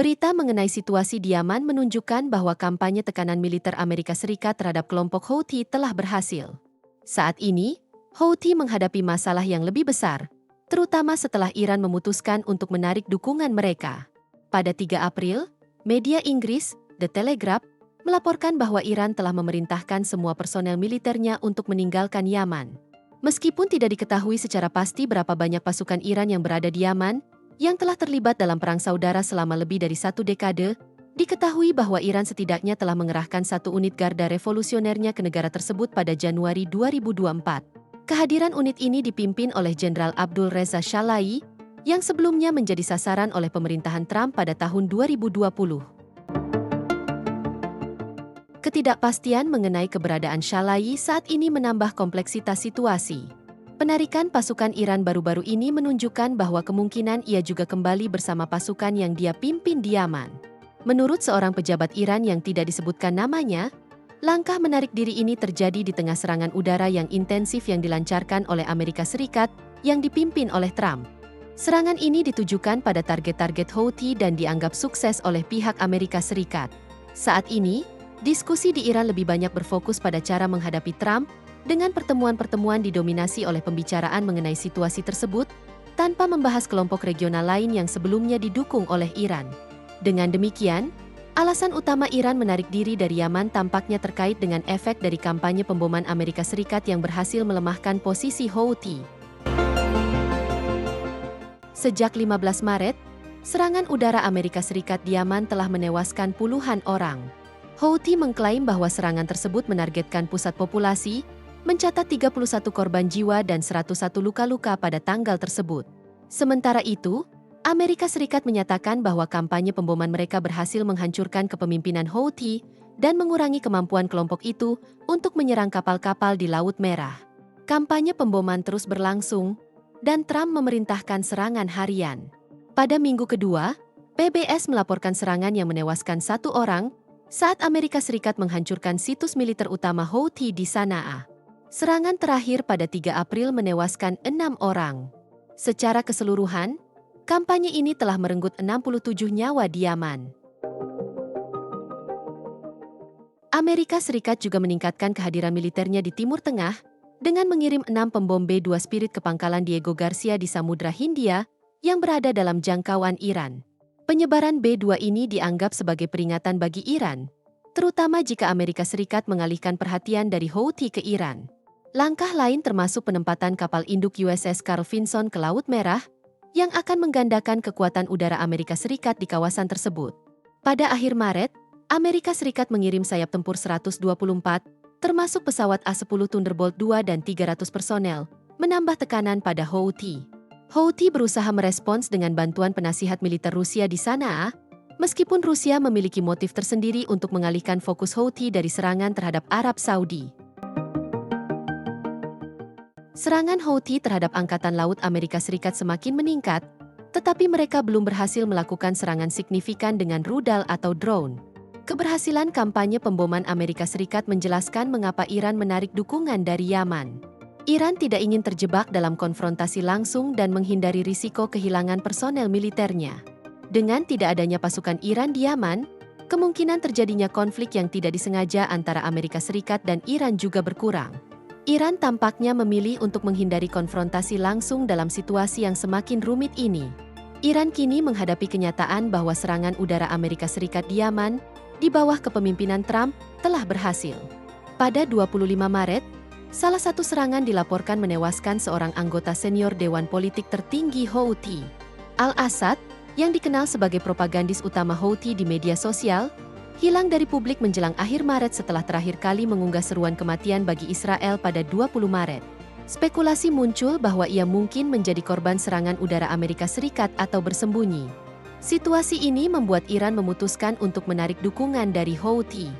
Berita mengenai situasi di Yaman menunjukkan bahwa kampanye tekanan militer Amerika Serikat terhadap kelompok Houthi telah berhasil. Saat ini, Houthi menghadapi masalah yang lebih besar, terutama setelah Iran memutuskan untuk menarik dukungan mereka. Pada 3 April, media Inggris, The Telegraph, melaporkan bahwa Iran telah memerintahkan semua personel militernya untuk meninggalkan Yaman. Meskipun tidak diketahui secara pasti berapa banyak pasukan Iran yang berada di Yaman, yang telah terlibat dalam perang saudara selama lebih dari 1 dekade, diketahui bahwa Iran setidaknya telah mengerahkan 1 unit garda revolusionernya ke negara tersebut pada Januari 2024. Kehadiran unit ini dipimpin oleh Jenderal Abdul Reza Shalai, yang sebelumnya menjadi sasaran oleh pemerintahan Trump pada tahun 2020. Ketidakpastian mengenai keberadaan Shalai saat ini menambah kompleksitas situasi. Penarikan pasukan Iran baru-baru ini menunjukkan bahwa kemungkinan ia juga kembali bersama pasukan yang dia pimpin di Yaman. Menurut seorang pejabat Iran yang tidak disebutkan namanya, langkah menarik diri ini terjadi di tengah serangan udara yang intensif yang dilancarkan oleh Amerika Serikat yang dipimpin oleh Trump. Serangan ini ditujukan pada target-target Houthi dan dianggap sukses oleh pihak Amerika Serikat. Saat ini, diskusi di Iran lebih banyak berfokus pada cara menghadapi Trump, dengan pertemuan-pertemuan didominasi oleh pembicaraan mengenai situasi tersebut, tanpa membahas kelompok regional lain yang sebelumnya didukung oleh Iran. Dengan demikian, alasan utama Iran menarik diri dari Yaman tampaknya terkait dengan efek dari kampanye pemboman Amerika Serikat yang berhasil melemahkan posisi Houthi. Sejak 15 Maret, serangan udara Amerika Serikat di Yaman telah menewaskan puluhan orang. Houthi mengklaim bahwa serangan tersebut menargetkan pusat populasi, mencatat 31 korban jiwa dan 101 luka-luka pada tanggal tersebut. Sementara itu, Amerika Serikat menyatakan bahwa kampanye pemboman mereka berhasil menghancurkan kepemimpinan Houthi dan mengurangi kemampuan kelompok itu untuk menyerang kapal-kapal di Laut Merah. Kampanye pemboman terus berlangsung, dan Trump memerintahkan serangan harian. Pada minggu kedua, PBS melaporkan serangan yang menewaskan 1 orang saat Amerika Serikat menghancurkan situs militer utama Houthi di Sanaa. Serangan terakhir pada 3 April menewaskan 6 orang. Secara keseluruhan, kampanye ini telah merenggut 67 nyawa di Yaman. Amerika Serikat juga meningkatkan kehadiran militernya di Timur Tengah dengan mengirim 6 pembom B-2 Spirit ke pangkalan Diego Garcia di Samudra Hindia yang berada dalam jangkauan Iran. Penyebaran B-2 ini dianggap sebagai peringatan bagi Iran, terutama jika Amerika Serikat mengalihkan perhatian dari Houthi ke Iran. Langkah lain termasuk penempatan kapal induk USS Carl Vinson ke Laut Merah, yang akan menggandakan kekuatan udara Amerika Serikat di kawasan tersebut. Pada akhir Maret, Amerika Serikat mengirim sayap tempur 124, termasuk pesawat A-10 Thunderbolt II dan 300 personel, menambah tekanan pada Houthi. Houthi berusaha merespons dengan bantuan penasihat militer Rusia di Sanaa, meskipun Rusia memiliki motif tersendiri untuk mengalihkan fokus Houthi dari serangan terhadap Arab Saudi. Serangan Houthi terhadap Angkatan Laut Amerika Serikat semakin meningkat, tetapi mereka belum berhasil melakukan serangan signifikan dengan rudal atau drone. Keberhasilan kampanye pemboman Amerika Serikat menjelaskan mengapa Iran menarik dukungan dari Yaman. Iran tidak ingin terjebak dalam konfrontasi langsung dan menghindari risiko kehilangan personel militernya. Dengan tidak adanya pasukan Iran di Yaman, kemungkinan terjadinya konflik yang tidak disengaja antara Amerika Serikat dan Iran juga berkurang. Iran tampaknya memilih untuk menghindari konfrontasi langsung dalam situasi yang semakin rumit ini. Iran kini menghadapi kenyataan bahwa serangan udara Amerika Serikat di Yaman, di bawah kepemimpinan Trump, telah berhasil. Pada 25 Maret, salah satu serangan dilaporkan menewaskan seorang anggota senior Dewan Politik tertinggi Houthi. Al-Assad, yang dikenal sebagai propagandis utama Houthi di media sosial, hilang dari publik menjelang akhir Maret setelah terakhir kali mengunggah seruan kematian bagi Israel pada 20 Maret. Spekulasi muncul bahwa ia mungkin menjadi korban serangan udara Amerika Serikat atau bersembunyi. Situasi ini membuat Iran memutuskan untuk menarik dukungan dari Houthi.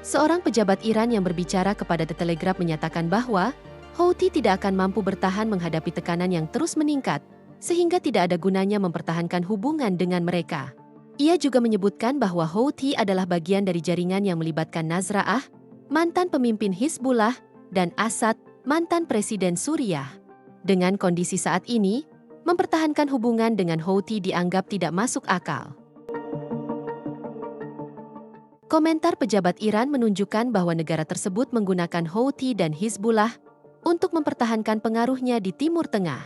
Seorang pejabat Iran yang berbicara kepada The Telegraph menyatakan bahwa Houthi tidak akan mampu bertahan menghadapi tekanan yang terus meningkat, sehingga tidak ada gunanya mempertahankan hubungan dengan mereka. Ia juga menyebutkan bahwa Houthi adalah bagian dari jaringan yang melibatkan Nasrallah, mantan pemimpin Hizbullah, dan Assad, mantan presiden Suriah. Dengan kondisi saat ini, mempertahankan hubungan dengan Houthi dianggap tidak masuk akal. Komentar pejabat Iran menunjukkan bahwa negara tersebut menggunakan Houthi dan Hizbullah untuk mempertahankan pengaruhnya di Timur Tengah.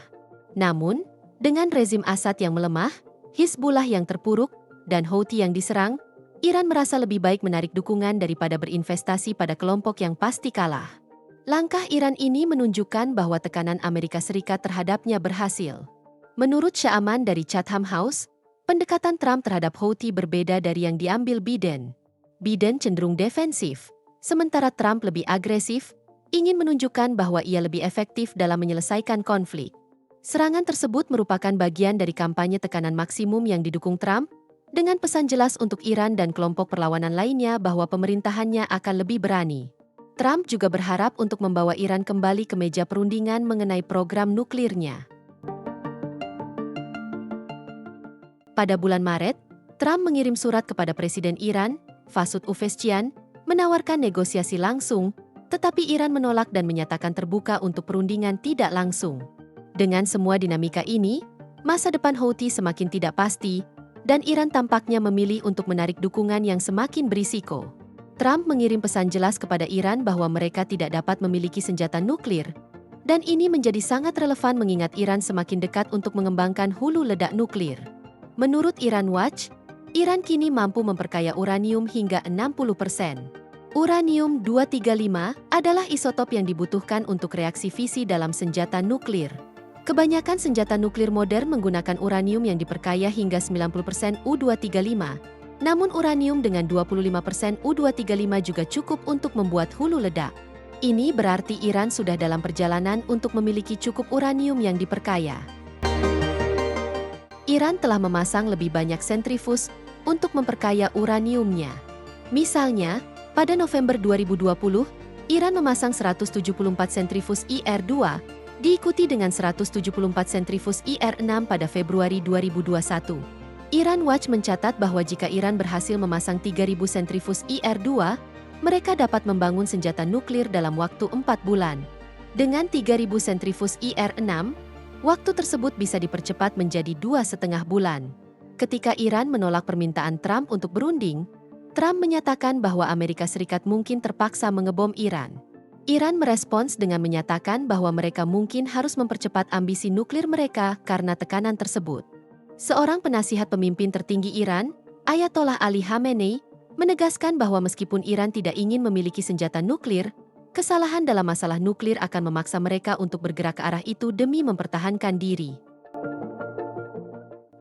Namun, dengan rezim Assad yang melemah, Hizbullah yang terpuruk, dan Houthi yang diserang, Iran merasa lebih baik menarik dukungan daripada berinvestasi pada kelompok yang pasti kalah. Langkah Iran ini menunjukkan bahwa tekanan Amerika Serikat terhadapnya berhasil. Menurut Shaaman dari Chatham House, pendekatan Trump terhadap Houthi berbeda dari yang diambil Biden. Biden cenderung defensif, sementara Trump lebih agresif, ingin menunjukkan bahwa ia lebih efektif dalam menyelesaikan konflik. Serangan tersebut merupakan bagian dari kampanye tekanan maksimum yang didukung Trump, dengan pesan jelas untuk Iran dan kelompok perlawanan lainnya bahwa pemerintahannya akan lebih berani. Trump juga berharap untuk membawa Iran kembali ke meja perundingan mengenai program nuklirnya. Pada bulan Maret, Trump mengirim surat kepada Presiden Iran, Masoud Pezeshkian, menawarkan negosiasi langsung, tetapi Iran menolak dan menyatakan terbuka untuk perundingan tidak langsung. Dengan semua dinamika ini, masa depan Houthi semakin tidak pasti, dan Iran tampaknya memilih untuk menarik dukungan yang semakin berisiko. Trump mengirim pesan jelas kepada Iran bahwa mereka tidak dapat memiliki senjata nuklir, dan ini menjadi sangat relevan mengingat Iran semakin dekat untuk mengembangkan hulu ledak nuklir. Menurut Iran Watch, Iran kini mampu memperkaya uranium hingga 60%. Uranium-235 adalah isotop yang dibutuhkan untuk reaksi fisi dalam senjata nuklir. Kebanyakan senjata nuklir modern menggunakan uranium yang diperkaya hingga 90% U-235, namun uranium dengan 25% U-235 juga cukup untuk membuat hulu ledak. Ini berarti Iran sudah dalam perjalanan untuk memiliki cukup uranium yang diperkaya. Iran telah memasang lebih banyak sentrifuge untuk memperkaya uraniumnya. Misalnya, pada November 2020, Iran memasang 174 sentrifuge IR-2, diikuti dengan 174 sentrifuge IR-6 pada Februari 2021. Iran Watch mencatat bahwa jika Iran berhasil memasang 3.000 sentrifuge IR-2, mereka dapat membangun senjata nuklir dalam waktu 4 bulan. Dengan 3.000 sentrifuge IR-6, waktu tersebut bisa dipercepat menjadi 2,5 bulan. Ketika Iran menolak permintaan Trump untuk berunding, Trump menyatakan bahwa Amerika Serikat mungkin terpaksa mengebom Iran. Iran merespons dengan menyatakan bahwa mereka mungkin harus mempercepat ambisi nuklir mereka karena tekanan tersebut. Seorang penasihat pemimpin tertinggi Iran, Ayatollah Ali Khamenei, menegaskan bahwa meskipun Iran tidak ingin memiliki senjata nuklir, kesalahan dalam masalah nuklir akan memaksa mereka untuk bergerak ke arah itu demi mempertahankan diri.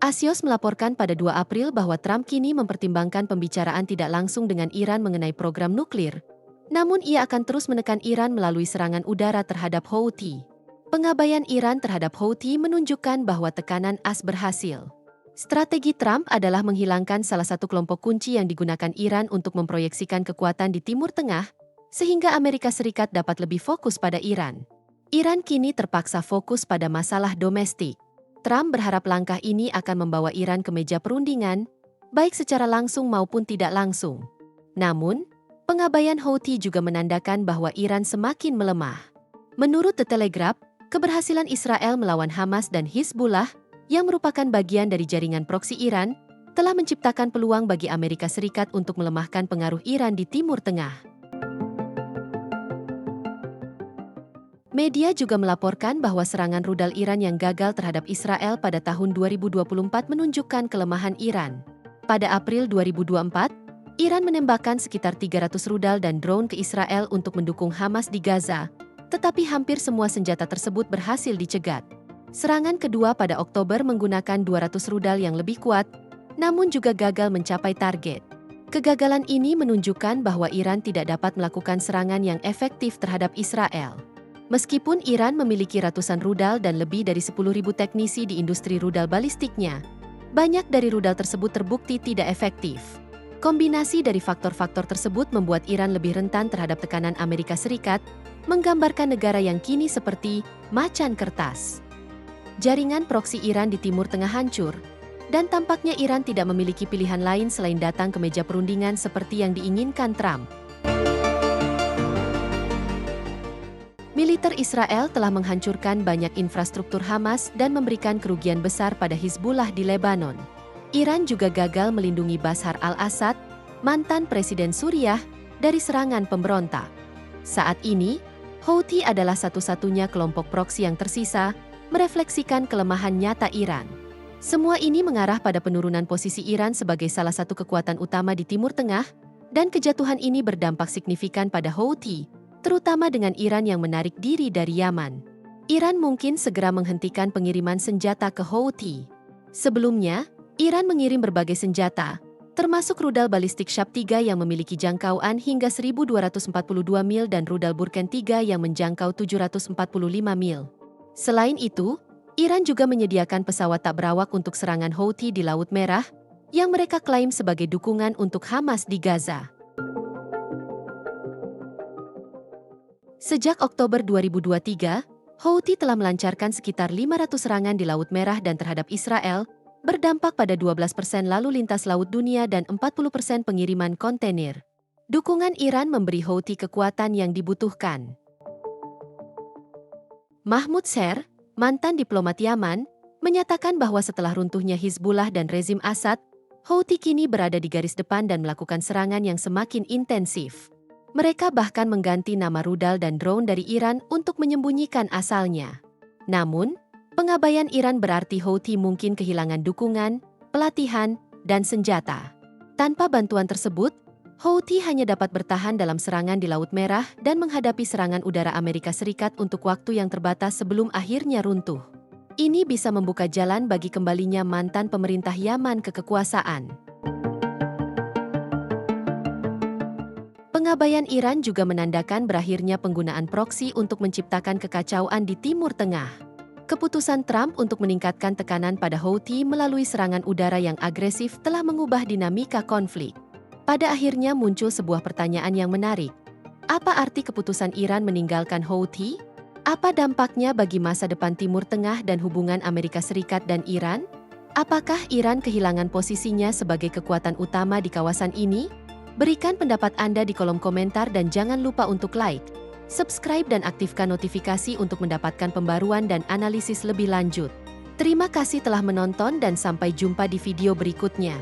Axios melaporkan pada 2 April bahwa Trump kini mempertimbangkan pembicaraan tidak langsung dengan Iran mengenai program nuklir, namun ia akan terus menekan Iran melalui serangan udara terhadap Houthi. Pengabaian Iran terhadap Houthi menunjukkan bahwa tekanan AS berhasil. Strategi Trump adalah menghilangkan salah satu kelompok kunci yang digunakan Iran untuk memproyeksikan kekuatan di Timur Tengah, sehingga Amerika Serikat dapat lebih fokus pada Iran. Iran kini terpaksa fokus pada masalah domestik. Trump berharap langkah ini akan membawa Iran ke meja perundingan, baik secara langsung maupun tidak langsung. Namun, pengabaian Houthi juga menandakan bahwa Iran semakin melemah. Menurut The Telegraph, keberhasilan Israel melawan Hamas dan Hizbullah, yang merupakan bagian dari jaringan proksi Iran, telah menciptakan peluang bagi Amerika Serikat untuk melemahkan pengaruh Iran di Timur Tengah. Media juga melaporkan bahwa serangan rudal Iran yang gagal terhadap Israel pada tahun 2024 menunjukkan kelemahan Iran. Pada April 2024, Iran menembakkan sekitar 300 rudal dan drone ke Israel untuk mendukung Hamas di Gaza, tetapi hampir semua senjata tersebut berhasil dicegat. Serangan kedua pada Oktober menggunakan 200 rudal yang lebih kuat, namun juga gagal mencapai target. Kegagalan ini menunjukkan bahwa Iran tidak dapat melakukan serangan yang efektif terhadap Israel. Meskipun Iran memiliki ratusan rudal dan lebih dari 10.000 teknisi di industri rudal balistiknya, banyak dari rudal tersebut terbukti tidak efektif. Kombinasi dari faktor-faktor tersebut membuat Iran lebih rentan terhadap tekanan Amerika Serikat, menggambarkan negara yang kini seperti macan kertas. Jaringan proksi Iran di Timur Tengah hancur, dan tampaknya Iran tidak memiliki pilihan lain selain datang ke meja perundingan seperti yang diinginkan Trump. Militer Israel telah menghancurkan banyak infrastruktur Hamas dan memberikan kerugian besar pada Hizbullah di Lebanon. Iran juga gagal melindungi Bashar al-Assad, mantan Presiden Suriah, dari serangan pemberontak. Saat ini, Houthi adalah satu-satunya kelompok proksi yang tersisa, merefleksikan kelemahan nyata Iran. Semua ini mengarah pada penurunan posisi Iran sebagai salah satu kekuatan utama di Timur Tengah, dan kejatuhan ini berdampak signifikan pada Houthi, terutama dengan Iran yang menarik diri dari Yaman. Iran mungkin segera menghentikan pengiriman senjata ke Houthi. Sebelumnya, Iran mengirim berbagai senjata, termasuk rudal balistik Shahab 3 yang memiliki jangkauan hingga 1.242 mil dan rudal Burkan 3 yang menjangkau 745 mil. Selain itu, Iran juga menyediakan pesawat tak berawak untuk serangan Houthi di Laut Merah, yang mereka klaim sebagai dukungan untuk Hamas di Gaza. Sejak Oktober 2023, Houthi telah melancarkan sekitar 500 serangan di Laut Merah dan terhadap Israel, berdampak pada 12% lalu lintas laut dunia dan 40% pengiriman kontainer. Dukungan Iran memberi Houthi kekuatan yang dibutuhkan. Mahmud Sher, mantan diplomat Yaman, menyatakan bahwa setelah runtuhnya Hizbullah dan rezim Assad, Houthi kini berada di garis depan dan melakukan serangan yang semakin intensif. Mereka bahkan mengganti nama rudal dan drone dari Iran untuk menyembunyikan asalnya. Namun, pengabaian Iran berarti Houthi mungkin kehilangan dukungan, pelatihan, dan senjata. Tanpa bantuan tersebut, Houthi hanya dapat bertahan dalam serangan di Laut Merah dan menghadapi serangan udara Amerika Serikat untuk waktu yang terbatas sebelum akhirnya runtuh. Ini bisa membuka jalan bagi kembalinya mantan pemerintah Yaman ke kekuasaan. Pengabaian Iran juga menandakan berakhirnya penggunaan proksi untuk menciptakan kekacauan di Timur Tengah. Keputusan Trump untuk meningkatkan tekanan pada Houthi melalui serangan udara yang agresif telah mengubah dinamika konflik. Pada akhirnya muncul sebuah pertanyaan yang menarik. Apa arti keputusan Iran meninggalkan Houthi? Apa dampaknya bagi masa depan Timur Tengah dan hubungan Amerika Serikat dan Iran? Apakah Iran kehilangan posisinya sebagai kekuatan utama di kawasan ini? Berikan pendapat Anda di kolom komentar dan jangan lupa untuk like, subscribe dan aktifkan notifikasi untuk mendapatkan pembaruan dan analisis lebih lanjut. Terima kasih telah menonton dan sampai jumpa di video berikutnya.